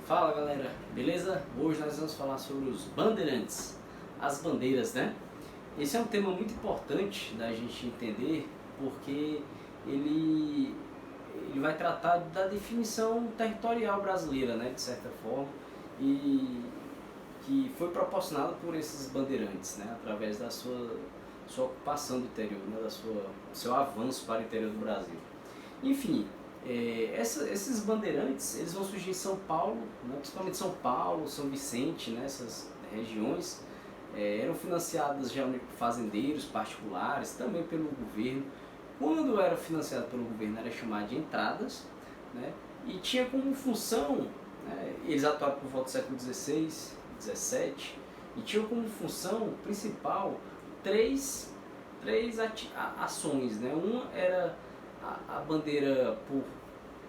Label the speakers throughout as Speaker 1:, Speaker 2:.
Speaker 1: Fala galera, beleza? Hoje nós vamos falar sobre os bandeirantes, as bandeiras, né? Esse é um tema muito importante da gente entender porque ele, ele vai tratar da definição territorial brasileira, né? De certa forma, e que foi proporcionado por esses bandeirantes, né? Através da sua ocupação do interior, né? Do seu avanço para o interior do Brasil. Enfim, esses bandeirantes eles vão surgir em São Paulo, né, principalmente São Paulo, São Vicente, né, essas regiões. Eram financiadas geralmente por fazendeiros particulares, também pelo governo. Quando era financiado pelo governo era chamado de entradas, né, e tinha como função, né, eles atuavam por volta do século XVI, XVII, e tinham como função principal três ações, né. Uma era a bandeira por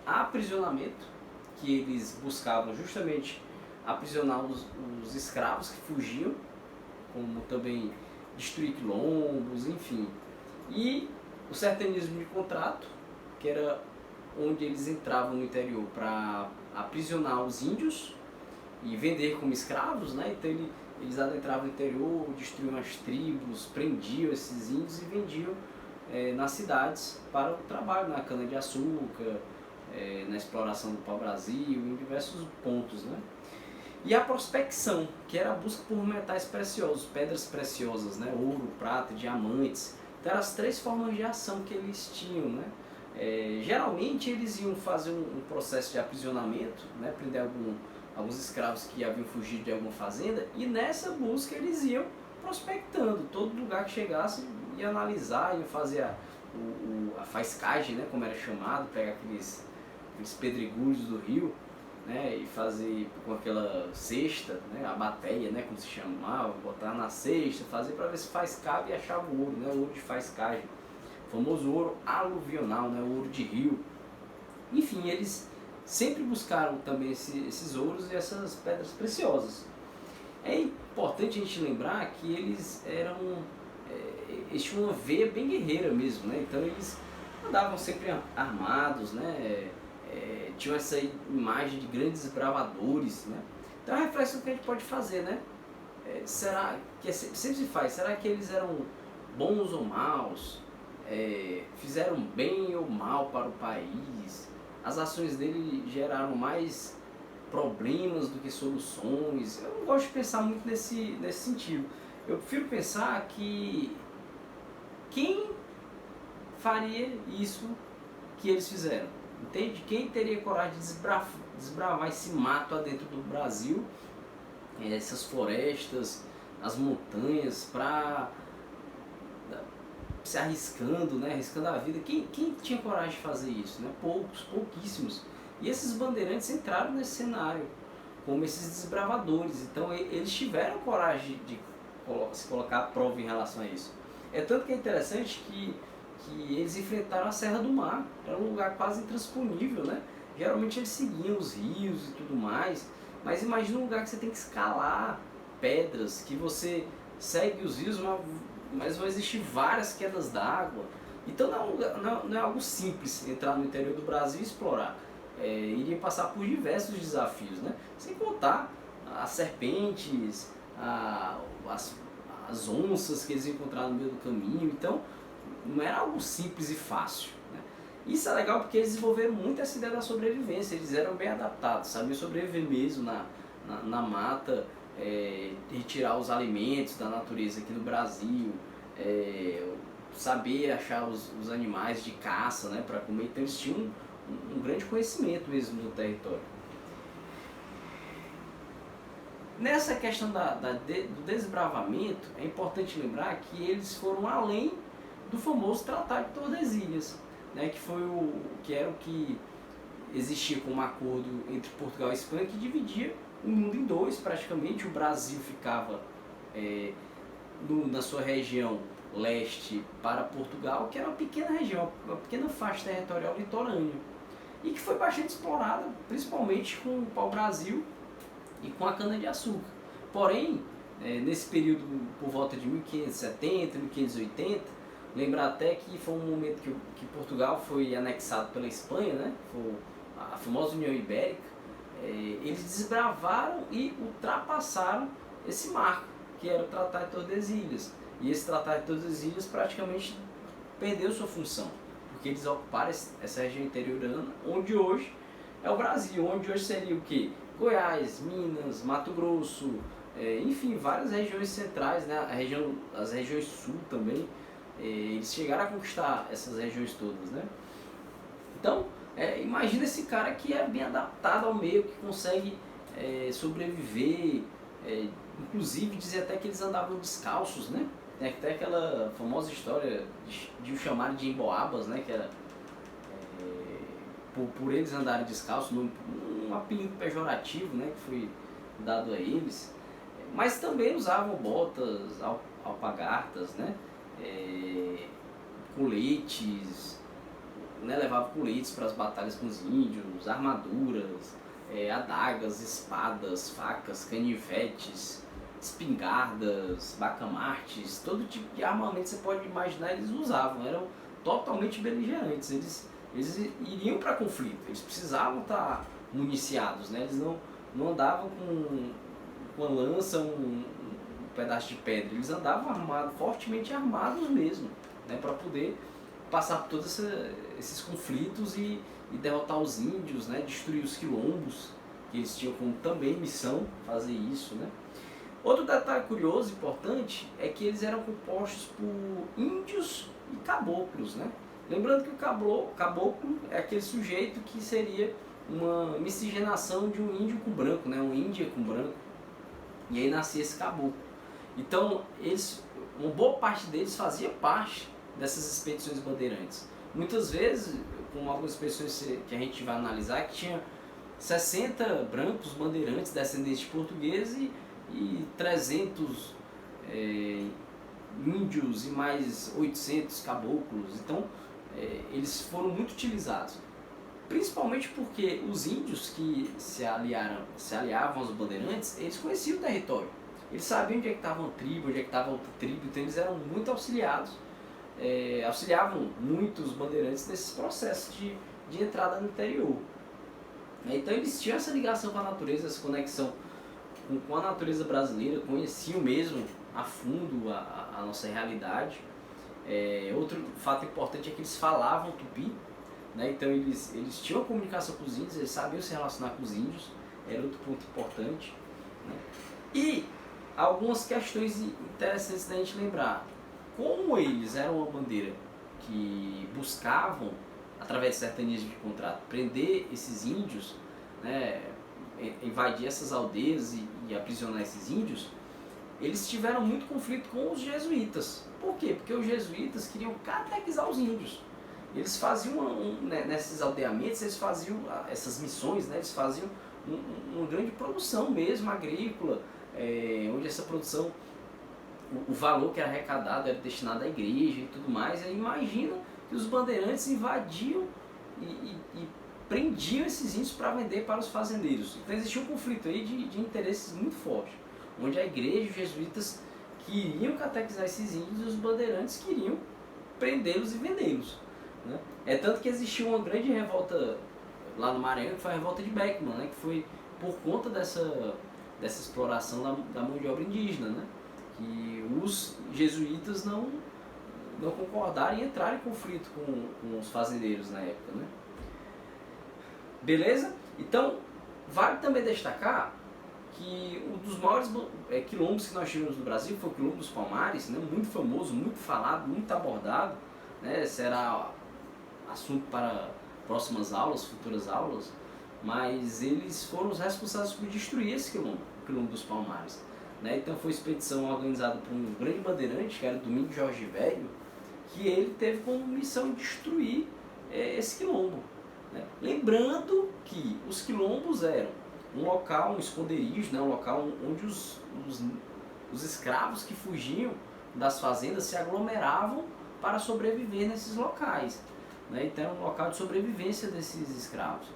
Speaker 1: aprisionamento, que eles buscavam justamente aprisionar os escravos que fugiam, como também destruir quilombos, enfim. E o sertanismo de contrato, que era onde eles entravam no interior para aprisionar os índios e vender como escravos, né? Então eles adentravam no interior, destruíam as tribos, prendiam esses índios e vendiam nas cidades para o trabalho na cana-de-açúcar, na exploração do pau-brasil, em diversos pontos, né? E a prospecção, que era a busca por metais preciosos, pedras preciosas, né? Ouro, prata, diamantes. Então eram as três formas de ação que eles tinham, né? Geralmente eles iam fazer um processo de aprisionamento, né? Prender alguns escravos que haviam fugido de alguma fazenda, e nessa busca eles iam prospectando todo lugar que chegasse, ia analisar, ia fazer a faiscagem, né, como era chamado, pegar aqueles pedregulhos do rio, né, e fazer com aquela cesta, né, a bateia, né, como se chamava, botar na cesta, fazer para ver se faiscava e achava o ouro, né, o ouro de faiscagem, o famoso ouro aluvional, né, o ouro de rio. Enfim, eles sempre buscaram também esses ouros e essas pedras preciosas. É importante a gente lembrar que eles tinham uma veia bem guerreira mesmo, né? Então eles andavam sempre armados, né? Tinham essa imagem de grandes bravadores, né? Então é uma reflexão que a gente pode fazer, né? Será que sempre se faz? Será que eles eram bons ou maus? Fizeram bem ou mal para o país? As ações dele geraram mais problemas do que soluções? Eu não gosto de pensar muito nesse sentido. Eu prefiro pensar que quem faria isso que eles fizeram? Entende? Quem teria coragem de desbravar esse mato adentro do Brasil, essas florestas, as montanhas, para se arriscando, né? Arriscando a vida? Quem tinha coragem de fazer isso? Né? Pouquíssimos. E esses bandeirantes entraram nesse cenário como esses desbravadores. Então eles tiveram coragem de se colocar à prova em relação a isso. É tanto que é interessante que eles enfrentaram a Serra do Mar. Era um lugar quase intransponível, né? Geralmente eles seguiam os rios e tudo mais, mas imagina um lugar que você tem que escalar pedras, que você segue os rios, mas vão existir várias quedas d'água. Então não é algo simples entrar no interior do Brasil e explorar. Iria passar por diversos desafios, né? Sem contar as serpentes, as onças que eles encontraram no meio do caminho. Então não era algo simples e fácil, né? Isso é legal porque eles desenvolveram muito essa ideia da sobrevivência. Eles eram bem adaptados, sabiam sobreviver mesmo na mata, retirar os alimentos da natureza aqui no Brasil, saber achar os animais de caça, né, para comer. Então eles tinham um grande conhecimento mesmo do território. Nessa questão do desbravamento, é importante lembrar que eles foram além do famoso Tratado de Tordesilhas, né, que era o que existia como acordo entre Portugal e Espanha, que dividia o mundo em dois praticamente. O Brasil ficava na sua região leste para Portugal, que era uma pequena região, uma pequena faixa territorial litorânea, e que foi bastante explorada, principalmente com o pau-brasil e com a cana-de-açúcar. Porém, nesse período, por volta de 1570, 1580, lembrar até que foi um momento que Portugal foi anexado pela Espanha, né? Foi a famosa União Ibérica, eles desbravaram e ultrapassaram esse marco, que era o Tratado de Tordesilhas. E esse Tratado de Tordesilhas praticamente perdeu sua função, porque eles ocuparam essa região interiorana, onde hoje é o Brasil, onde hoje seria o quê? Goiás, Minas, Mato Grosso, enfim, várias regiões centrais, né? As regiões sul também, eles chegaram a conquistar essas regiões todas, né? Então, imagina esse cara que é bem adaptado ao meio, que consegue sobreviver, inclusive dizer até que eles andavam descalços, né? Tem até aquela famosa história de o chamarem de emboabas, né? Que era por eles andarem descalços, um apelido pejorativo, né? Que foi dado a eles. Mas também usavam botas, alpargatas, né? Coletes, né? Levavam coletes para as batalhas com os índios, armaduras, adagas, espadas, facas, canivetes, espingardas, bacamartes, todo tipo de armamento que você pode imaginar eles usavam, eram totalmente beligerantes, eles iriam para conflito, eles precisavam estar municiados, né? Eles não andavam com uma lança, um pedaço de pedra, eles andavam armados, fortemente armados mesmo, né? Para poder passar por todos esses conflitos e derrotar os índios, né? Destruir os quilombos, que eles tinham como também missão fazer isso, né? Outro detalhe curioso e importante é que eles eram compostos por índios e caboclos, né? Lembrando que o caboclo é aquele sujeito que seria uma miscigenação de um índio com branco, né? Um índia com branco. E aí nascia esse caboclo. Então, uma boa parte deles fazia parte dessas expedições bandeirantes. Muitas vezes, como algumas expedições que a gente vai analisar, que tinha 60 brancos bandeirantes descendentes de portugueses e 300 índios e mais 800 caboclos. Então, eles foram muito utilizados, principalmente porque os índios que se aliavam aos bandeirantes, eles conheciam o território, eles sabiam onde é que estava uma tribo, onde é que estava outra tribo, então eles eram muito auxiliados, auxiliavam muito os bandeirantes nesses processos de entrada no interior. Então eles tinham essa ligação com a natureza, essa conexão com a natureza brasileira, conheciam mesmo a fundo a nossa realidade. Outro fato importante é que eles falavam tupi, né? Então eles tinham comunicação com os índios, eles sabiam se relacionar com os índios, era outro ponto importante, né? E algumas questões interessantes da gente lembrar. Como eles eram uma bandeira que buscavam, através de sertanismo de contrato, prender esses índios, né, invadir essas aldeias e aprisionar esses índios, eles tiveram muito conflito com os jesuítas. Por quê? Porque os jesuítas queriam catequizar os índios. Eles faziam, nesses aldeamentos, eles faziam essas missões, né, eles faziam uma grande produção mesmo, agrícola, onde essa produção, o valor que era arrecadado era destinado à igreja e tudo mais. Aí imagina que os bandeirantes invadiam e prendiam esses índios para vender para os fazendeiros. Então existia um conflito aí de interesses muito forte, onde a igreja e os jesuítas queriam catequizar esses índios e os bandeirantes queriam prendê-los e vendê-los, né? Tanto que existiu uma grande revolta lá no Maranhão, que foi a revolta de Beckman, né? Que foi por conta dessa exploração da mão de obra indígena, né? Que os jesuítas não concordaram e entraram em conflito com os fazendeiros na época, né? Beleza? Então, vale também destacar que um dos maiores quilombos que nós tivemos no Brasil foi o Quilombo dos Palmares, né? Muito famoso, muito falado, muito abordado, né? Será assunto para próximas aulas, futuras aulas, mas eles foram os responsáveis por destruir esse quilombo, o Quilombo dos Palmares, né? Então foi uma expedição organizada por um grande bandeirante, que era Domingos Jorge Velho, que ele teve como missão destruir esse quilombo, né? Lembrando que os quilombos eram um local, um esconderijo, né? Um local onde os escravos que fugiam das fazendas se aglomeravam para sobreviver nesses locais, né? Então era um local de sobrevivência desses escravos,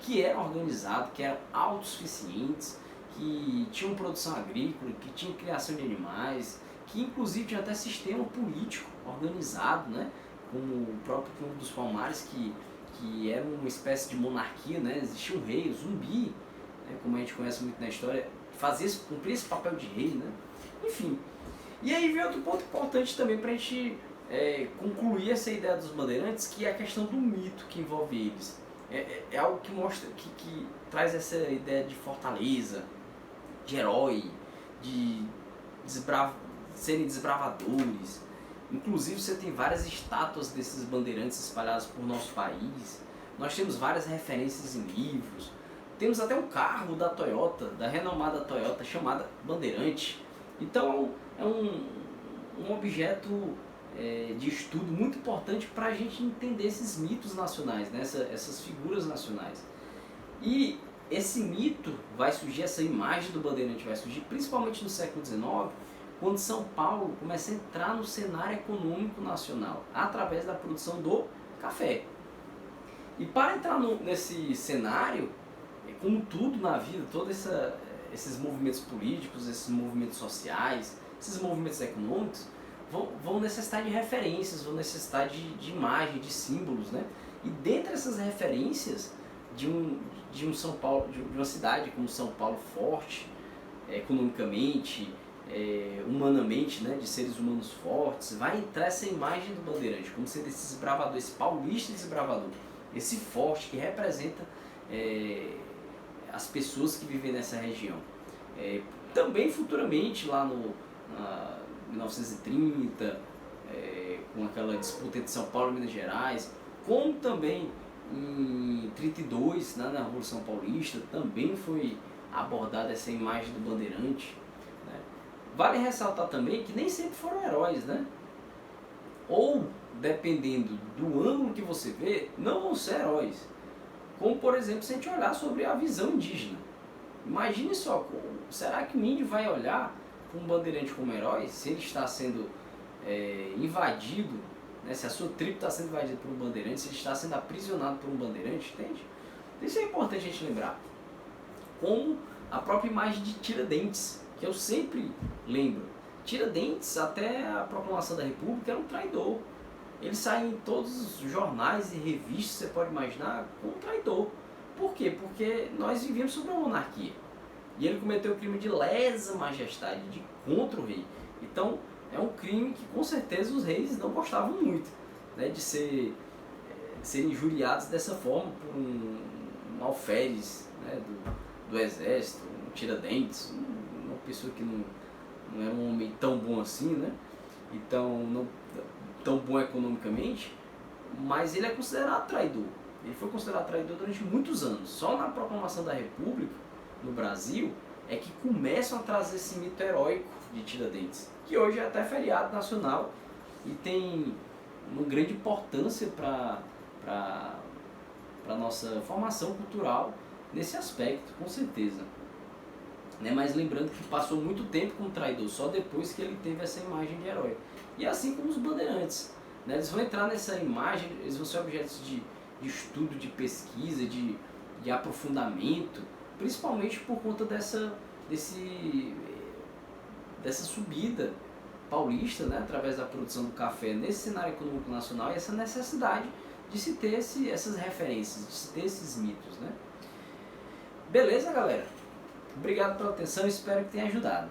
Speaker 1: que eram organizados, que eram autossuficientes, que tinham produção agrícola, que tinham criação de animais, que inclusive tinha até sistema político organizado, né? Como o próprio Quilombo dos Palmares, que que era uma espécie de monarquia, né? Existia um rei, o zumbi, né? Como a gente conhece muito na história, cumprir esse papel de rei, né? Enfim. E aí vem outro ponto importante também para a gente concluir essa ideia dos bandeirantes, que é a questão do mito que envolve eles. É algo que mostra, que traz essa ideia de fortaleza, de herói, de serem desbravadores. Inclusive você tem várias estátuas desses bandeirantes espalhadas por nosso país. Nós temos várias referências em livros. Temos até um carro da Toyota, da renomada Toyota, chamada Bandeirante. Então é um objeto de estudo muito importante para a gente entender esses mitos nacionais, né? Essas figuras nacionais. E esse mito vai surgir, essa imagem do bandeirante vai surgir principalmente no século XIX, quando São Paulo começa a entrar no cenário econômico nacional, através da produção do café. E para entrar nesse cenário, como tudo na vida, todos esses movimentos políticos, esses movimentos sociais, esses movimentos econômicos, vão necessitar de referências, vão necessitar de imagem, de símbolos, né? E dentre essas referências de um São Paulo, de uma cidade como São Paulo forte, economicamente, humanamente, né, de seres humanos fortes, vai entrar essa imagem do bandeirante como sendo esse desbravador, esse paulista desbravador, esse forte que representa as pessoas que vivem nessa região. Também futuramente, lá no 1930, com aquela disputa entre São Paulo e Minas Gerais, como também em 32, né, na Revolução Paulista, também foi abordada essa imagem do bandeirante. Né? Vale ressaltar também que nem sempre foram heróis, né? Ou, dependendo do ângulo que você vê, não vão ser heróis. Como, por exemplo, se a gente olhar sobre a visão indígena. Imagine só, será que o índio vai olhar para um bandeirante como herói se ele está sendo invadido, né? Se a sua tribo está sendo invadida por um bandeirante, se ele está sendo aprisionado por um bandeirante, entende? Isso é importante a gente lembrar. Como a própria imagem de Tiradentes, que eu sempre lembro. Tiradentes, até a proclamação da República, era um traidor. Ele sai em todos os jornais e revistas, você pode imaginar, como um traidor. Por quê? Porque nós vivíamos sob uma monarquia. E ele cometeu o crime de lesa majestade, de contra o rei. Então, é um crime que com certeza os reis não gostavam muito, né, de serem injuriados dessa forma por um alferes, né, do exército, um Tiradentes, uma pessoa que não era um homem tão bom assim, né? Então, não tão bom economicamente, mas ele é considerado traidor. Ele foi considerado traidor durante muitos anos. Só na proclamação da República, no Brasil, é que começam a trazer esse mito heróico de Tiradentes, que hoje é até feriado nacional e tem uma grande importância para a nossa formação cultural nesse aspecto, com certeza. Né? Mas lembrando que passou muito tempo como traidor, só depois que ele teve essa imagem de herói. E assim como os bandeirantes, né? Eles vão entrar nessa imagem, eles vão ser objetos de estudo, de pesquisa, de aprofundamento, principalmente por conta dessa subida paulista, né? Através da produção do café nesse cenário econômico nacional, e essa necessidade de se ter essas referências, de se ter esses mitos. Né? Beleza, galera? Obrigado pela atenção, espero que tenha ajudado.